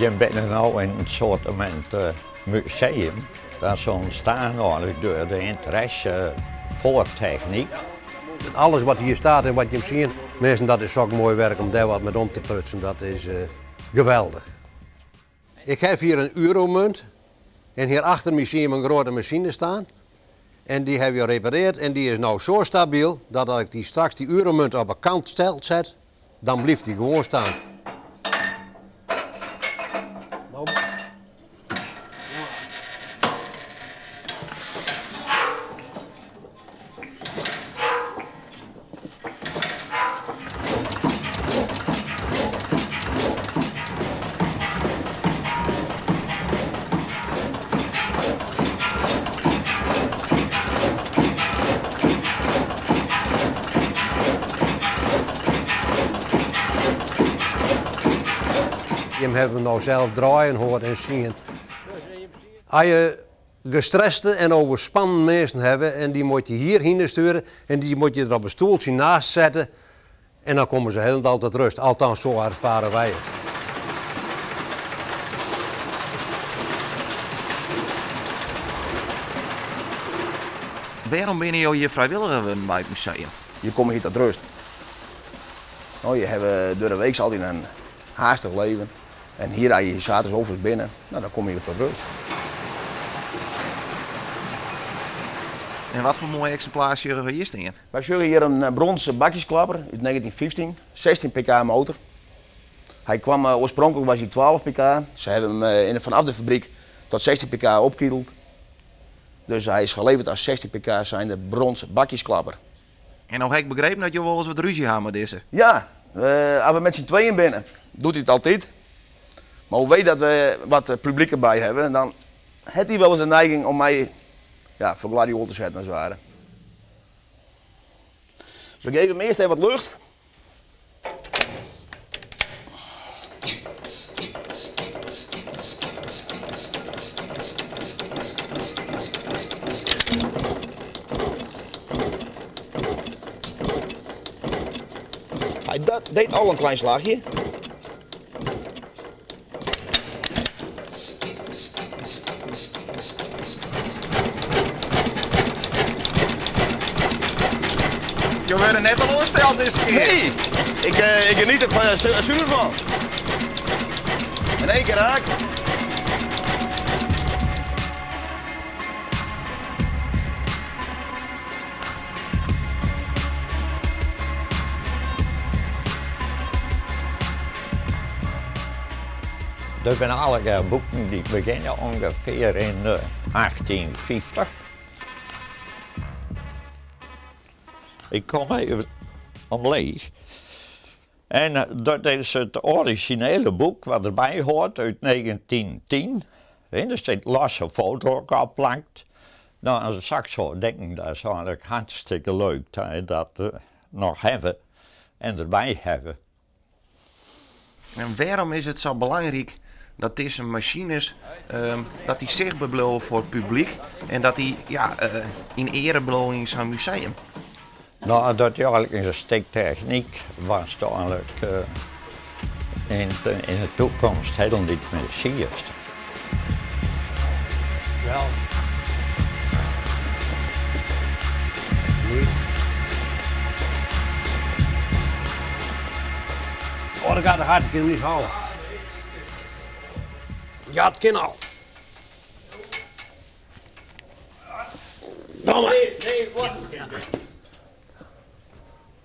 Je bent nu in een soort museum. Dat is ontstaan door de interesse voor techniek. Alles wat hier staat en wat je ziet, mensen, dat is ook mooi werk om daar wat met om te prutsen. Dat is geweldig. Ik heb hier een euromunt en hier achter me zie je een grote machine staan. En die heb je gerepareerd en die is nou zo stabiel dat als ik die straks die euromunt op een kant zet, dan blijft die gewoon staan. Die hebben we nou zelf draaien hoort en zien. Als je gestreste en overspannen mensen hebben en die moet je hierheen sturen en die moet je er op een stoeltje naast zetten en dan komen ze helemaal tot rust. Althans, zo ervaren wij het. Waarom ben je hier vrijwilliger bij het museum? Je komt hier tot rust. Nou, je hebt door de week altijd een haastig leven. En hier als je zaterdags over binnen, nou, dan kom je tot rust. En wat voor mooie exemplaar zullen we hier staan? Wij zullen hier een bronzen bakjesklapper uit 1915, 16 pk motor. Hij kwam oorspronkelijk was hij 12 pk. Ze hebben hem vanaf de fabriek tot 16 pk opkiedeld. Dus hij is geleverd als 16 pk zijnde bronzen bakjesklapper. En nog heb ik begrepen dat je wel eens wat ruzie hebt met deze. Ja, als we met z'n tweeën binnen, doet hij het altijd. Maar hoe weet dat we wat publiek erbij hebben, dan heeft hij wel eens de neiging om mij voor gladiool te zetten als het ware. We geven hem eerst even wat lucht. Hij deed al een klein slagje. Je werd er net al ongesteld deze keer. Nee, ik geniet er zuur van. In één keer raak. Er zijn alle boeken die beginnen ongeveer in 1850. Ik kom even omleeg. En dat is het originele boek wat erbij hoort uit 1910. Er zit losse foto ook op plankt. Nou, als ik zo denk, dat is eigenlijk hartstikke leuk dat je dat nog hebben en erbij hebben. En waarom is het zo belangrijk dat deze machines dat die zichtbaar blijven voor het publiek en dat die in ere blijven in zo'n museum? Nou, dat je eigenlijk een stuk techniek was eigenlijk in de toekomst helemaal niet meer zie. Wel. Niet. Oh, dat gaat te hard, ik kan hem niet houden. Ja, het kan al. Domme. Nee, wat?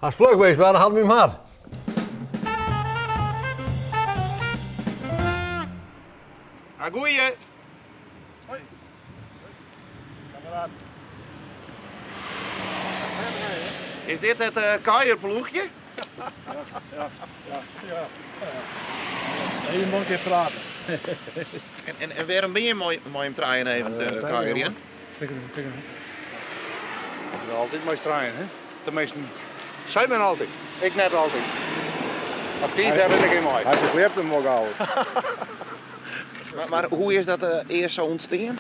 Als het vlug geweest was, dan hadden we hem gehad. Goeie. Hoi. Kameraad. Is dit het kaaierploegje? Ja. Je moet een keer praten. En waarom ben je mooi hem draaien even, de kaaier in? Ik wil altijd mooi draaien, hè? Tenminste, zij ben altijd. Ik net altijd. Maar Piet hebben ik geen mooi. Hij begreep hem ook al. Maar hoe is dat eerst zo ontstaan?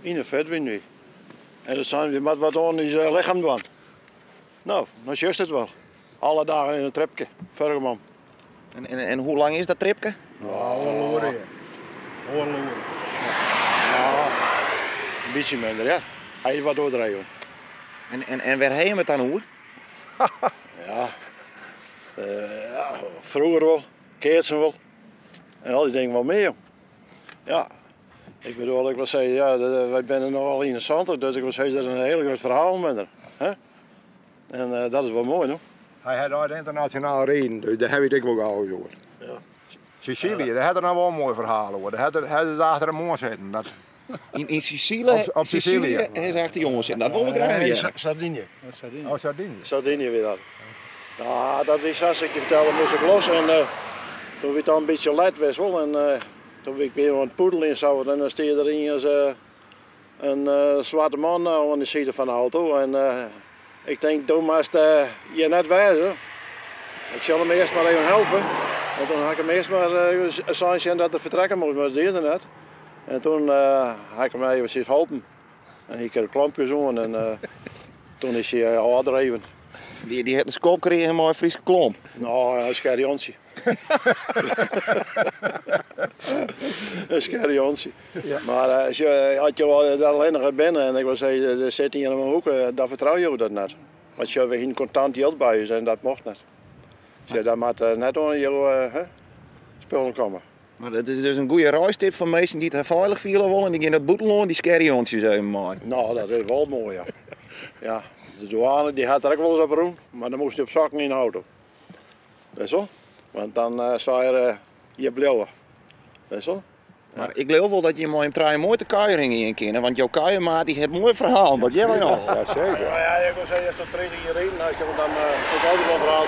In de vet win nu. En dan zijn we met wat aan zijn lichaam doen. Nou, dan is het wel. Alle dagen in een trapje, vergemaal. En hoe lang is dat tripje? Ja, oorloeren. Oorloeren. Ja, een beetje minder, ja. Hij is wat doordrijven. En waar heen we het dan hoe? Ja, vroeger wel, keertsen wel. En al die dingen wel mee, joh. Ja, ik bedoel, ik wil zeggen, ja, wij zijn nogal interessant, dus ik wil zeggen dat er een heel groot verhaal met er. Hè? En dat is wel mooi, hoor. Hij had uit internationaal reden, dus daar heb ik wel gehouden, joh. Ja. Sicilië, daar had er nou wel een mooi verhaal over. Daar had het achter een moor zitten. Dat... In Sicilië? Op Sicilië. Hij zegt die jongens in, dat wil ik graag weten. Sardinië. Oh, Sardinië. Sardinië weer dat. Nou, dat is als ik je vertelde, moest ik los en toen werd dan een beetje let wissel en toen werd ik weer aan het poedelen in zo en dan steed je erin als een zwarte man aan de zijde van de auto en ik denk, toen moest je net wijzen. Ik zal hem eerst maar even helpen. En toen had ik hem eerst maar zijn dat de vertrekken moest, maar dat deed hij net. En toen had ik hem even helpen. En ik heb een klampje zo en toen is hij al gedreven. Die heeft een skoop gekregen, een mooi Friese klomp. Nou, een scherjantje. Een scherjantje. Ja. Maar als je had je wel alleen binnen en ik wil zeggen, er zit hier in mijn hoek, dan vertrouw je dat net. Want je hebt geen contant geld bij je en dat mocht net. Dus dat moet net onder je spullen komen. Maar dat is dus een goede reistip van mensen die het veilig vielen willen en die gaan dat boetelen die scherjantjes even mooi. Nou, dat is wel mooi, ja. Ja. De douane die had er ook wel eens op roem, maar dan moest hij op zakken in de auto. Weet je wel? Want dan zou je hier blijven. Weet je wel? Ja. Maar ik geloof wel dat je mooi hem mooi te kuiering in kennen, want jouw kuiermaat die heeft een mooi verhaal, wat jij weet nog. Ja, zeker. Ja, ik wil zeggen, als je tot 30 jaar rijden, dan is dat dan ook altijd wel een verhaal.